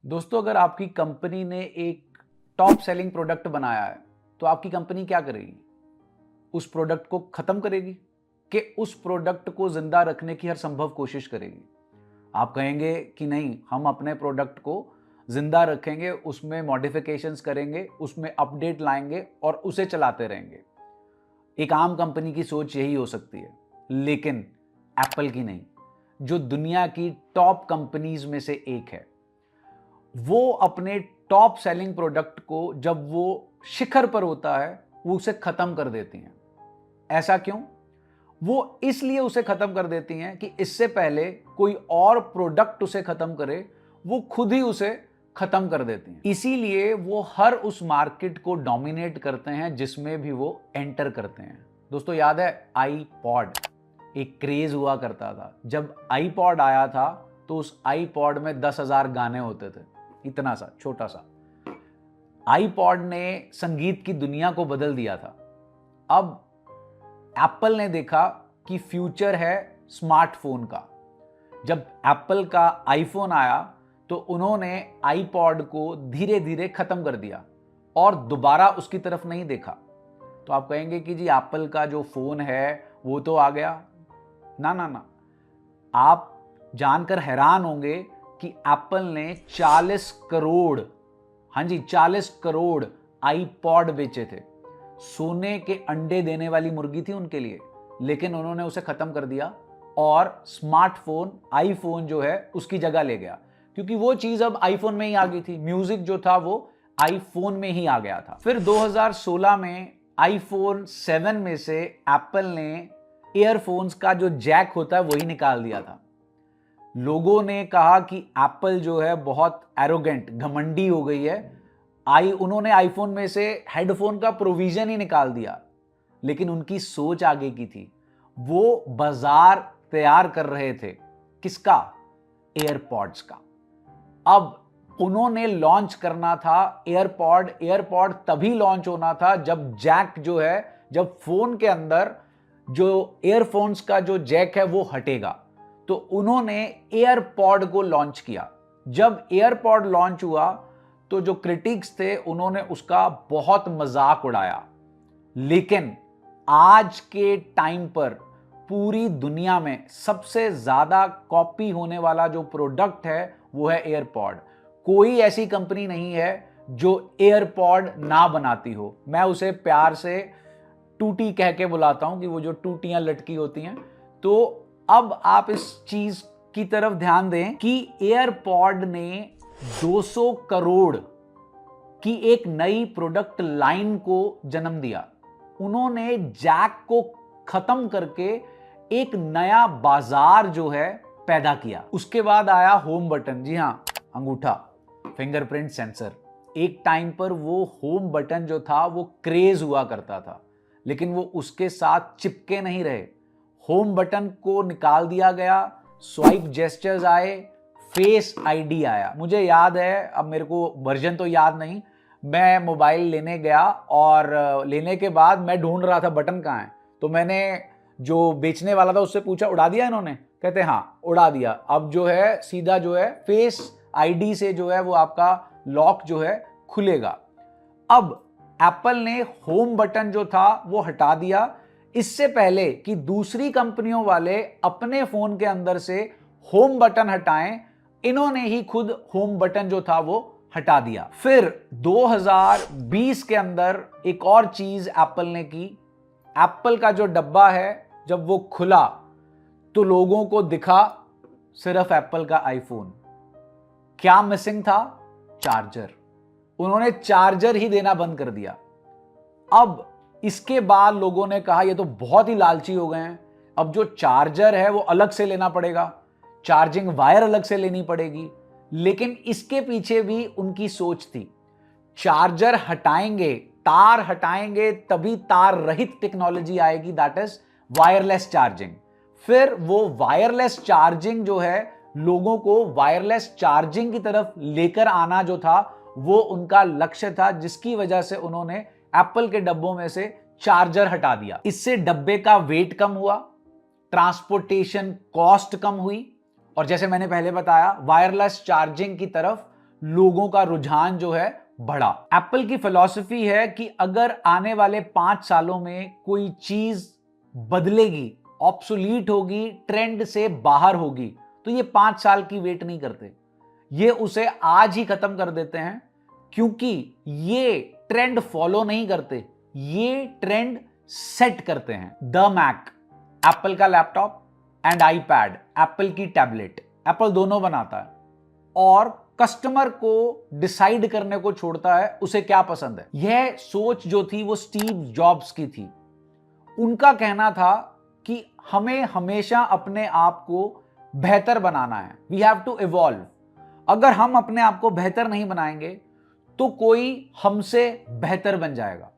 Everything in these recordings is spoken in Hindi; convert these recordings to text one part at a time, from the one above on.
दोस्तों, अगर आपकी कंपनी ने एक टॉप सेलिंग प्रोडक्ट बनाया है तो आपकी कंपनी क्या करेगी? उस प्रोडक्ट को खत्म करेगी कि उस प्रोडक्ट को जिंदा रखने की हर संभव कोशिश करेगी? आप कहेंगे कि नहीं, हम अपने प्रोडक्ट को जिंदा रखेंगे, उसमें मॉडिफिकेशंस करेंगे, उसमें अपडेट लाएंगे और उसे चलाते रहेंगे। एक आम कंपनी की सोच यही हो सकती है, लेकिन एप्पल की नहीं, जो दुनिया की टॉप कंपनीज में से एक है। वो अपने टॉप सेलिंग प्रोडक्ट को जब वो शिखर पर होता है वो उसे खत्म कर देती हैं। ऐसा क्यों? वो इसलिए उसे खत्म कर देती हैं कि इससे पहले कोई और प्रोडक्ट उसे खत्म करे, वो खुद ही उसे खत्म कर देती हैं। इसीलिए वो हर उस मार्केट को डोमिनेट करते हैं जिसमें भी वो एंटर करते हैं। दोस्तों, याद है आईपॉड? एक क्रेज हुआ करता था। जब आईपॉड आया था तो उस आईपॉड में 10,000 गाने होते थे, इतना सा छोटा सा। आईपॉड ने संगीत की दुनिया को बदल दिया था। अब एप्पल ने देखा कि फ्यूचर है स्मार्टफोन का। जब एप्पल का आईफोन आया तो उन्होंने आईपॉड को धीरे धीरे खत्म कर दिया और दोबारा उसकी तरफ नहीं देखा। तो आप कहेंगे कि जी एप्पल का जो फोन है वो तो आ गया। ना ना ना, आप जानकर हैरान होंगे कि एप्पल ने 40 करोड़, हाँ जी 40 करोड़ आईपॉड बेचे थे। सोने के अंडे देने वाली मुर्गी थी उनके लिए, लेकिन उन्होंने उसे खत्म कर दिया और स्मार्टफोन आईफोन जो है उसकी जगह ले गया, क्योंकि वो चीज अब आईफोन में ही आ गई थी। म्यूजिक जो था वो आईफोन में ही आ गया था। फिर 2016 में आईफोन 7 में से एप्पल ने ईयरफोन्स का जो जैक होता है वही निकाल दिया था। लोगों ने कहा कि एप्पल जो है बहुत एरोगेंट, घमंडी हो गई है। उन्होंने आईफोन में से हेडफोन का प्रोविजन ही निकाल दिया। लेकिन उनकी सोच आगे की थी। वो बाजार तैयार कर रहे थे। किसका? एयरपॉड्स का। अब उन्होंने लॉन्च करना था एयरपॉड। एयरपॉड तभी लॉन्च होना था जब जैक जो है, जब फोन के अंदर जो एयरफोन्स का जो जैक है वो हटेगा। तो उन्होंने एयरपॉड को लॉन्च किया। जब एयरपॉड लॉन्च हुआ तो जो क्रिटिक्स थे उन्होंने उसका बहुत मजाक उड़ाया। लेकिन आज के टाइम पर पूरी दुनिया में सबसे ज्यादा कॉपी होने वाला जो प्रोडक्ट है वो है एयरपॉड। कोई ऐसी कंपनी नहीं है जो एयरपॉड ना बनाती हो। मैं उसे प्यार से टूटी कह के बुलाता हूं कि वो जो टूटियां लटकी होती हैं। तो अब आप इस चीज की तरफ ध्यान दें कि एयरपॉड ने 200 करोड़ की एक नई प्रोडक्ट लाइन को जन्म दिया। उन्होंने जैक को खत्म करके एक नया बाजार जो है पैदा किया। उसके बाद आया होम बटन। जी हां, अंगूठा, फिंगरप्रिंट सेंसर। एक टाइम पर वो होम बटन जो था वो क्रेज हुआ करता था, लेकिन वो उसके साथ चिपके नहीं रहे। होम बटन को निकाल दिया गया, स्वाइप जेस्चर्स आए, फेस आईडी आया। मुझे याद है, अब मेरे को वर्जन तो याद नहीं, मैं मोबाइल लेने गया और लेने के बाद मैं ढूंढ रहा था बटन कहाँ है। तो मैंने जो बेचने वाला था उससे पूछा, उड़ा दिया इन्होंने? कहते हाँ उड़ा दिया। अब जो है सीधा जो है फेस आईडी से जो है वो आपका लॉक जो है खुलेगा। अब एप्पल ने होम बटन जो था वो हटा दिया, इससे पहले कि दूसरी कंपनियों वाले अपने फोन के अंदर से होम बटन हटाएं, इन्होंने ही खुद होम बटन जो था वो हटा दिया। फिर 2020 के अंदर एक और चीज एप्पल ने की। एप्पल का जो डब्बा है जब वो खुला तो लोगों को दिखा सिर्फ एप्पल का आईफोन। क्या मिसिंग था? चार्जर। उन्होंने चार्जर ही देना बंद कर दिया। अब इसके बाद लोगों ने कहा ये तो बहुत ही लालची हो गए हैं, अब जो चार्जर है वो अलग से लेना पड़ेगा, चार्जिंग वायर अलग से लेनी पड़ेगी। लेकिन इसके पीछे भी उनकी सोच थी, चार्जर हटाएंगे, तार हटाएंगे, तभी तार रहित टेक्नोलॉजी आएगी, दैट इज वायरलेस चार्जिंग। फिर वो वायरलेस चार्जिंग जो है, लोगों को वायरलेस चार्जिंग की तरफ लेकर आना जो था वो उनका लक्ष्य था, जिसकी वजह से उन्होंने एप्पल के डब्बों में से चार्जर हटा दिया। इससे डब्बे का वेट कम हुआ, ट्रांसपोर्टेशन कॉस्ट कम हुई, और जैसे मैंने पहले बताया वायरलेस चार्जिंग की तरफ लोगों का रुझान जो है बढ़ा। एप्पल की फिलॉसफी है कि अगर आने वाले 5 सालों में कोई चीज बदलेगी, ऑब्सोलीट होगी, ट्रेंड से बाहर होगी, तो ये 5 साल की वेट नहीं करते, ये उसे आज ही खत्म कर देते हैं, क्योंकि ये ट्रेंड फॉलो नहीं करते, ये ट्रेंड सेट करते हैं। द मैक, एप्पल का लैपटॉप, एंड आईपैड, एप्पल की टैबलेट, एप्पल दोनों बनाता है और कस्टमर को डिसाइड करने को छोड़ता है उसे क्या पसंद है। यह सोच जो थी वो स्टीव जॉब्स की थी। उनका कहना था कि हमें हमेशा अपने आप को बेहतर बनाना है, वी हैव टू इवॉल्व। अगर हम अपने आप को बेहतर नहीं बनाएंगे तो कोई हमसे बेहतर बन जाएगा।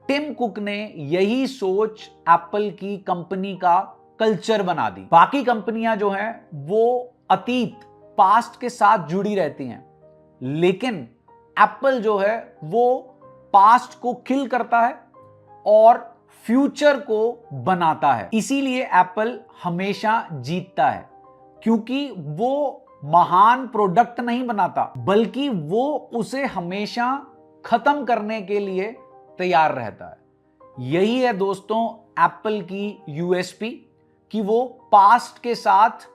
टिम कुक ने यही सोच एप्पल की कंपनी का कल्चर बना दी। बाकी कंपनियां जो हैं वो अतीत, पास्ट के साथ जुड़ी रहती हैं, लेकिन एप्पल जो है वो पास्ट को किल करता है और फ्यूचर को बनाता है। इसीलिए एप्पल हमेशा जीतता है, क्योंकि वो महान प्रोडक्ट नहीं बनाता, बल्कि वो उसे हमेशा खत्म करने के लिए तैयार रहता है। यही है दोस्तों एप्पल की यूएसपी, कि वो पास्ट के साथ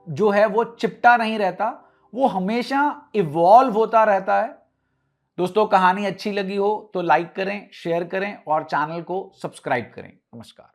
जो है वो चिपटा नहीं रहता, वो हमेशा इवॉल्व होता रहता है। दोस्तों, कहानी अच्छी लगी हो तो लाइक करें, शेयर करें और चैनल को सब्सक्राइब करें। नमस्कार।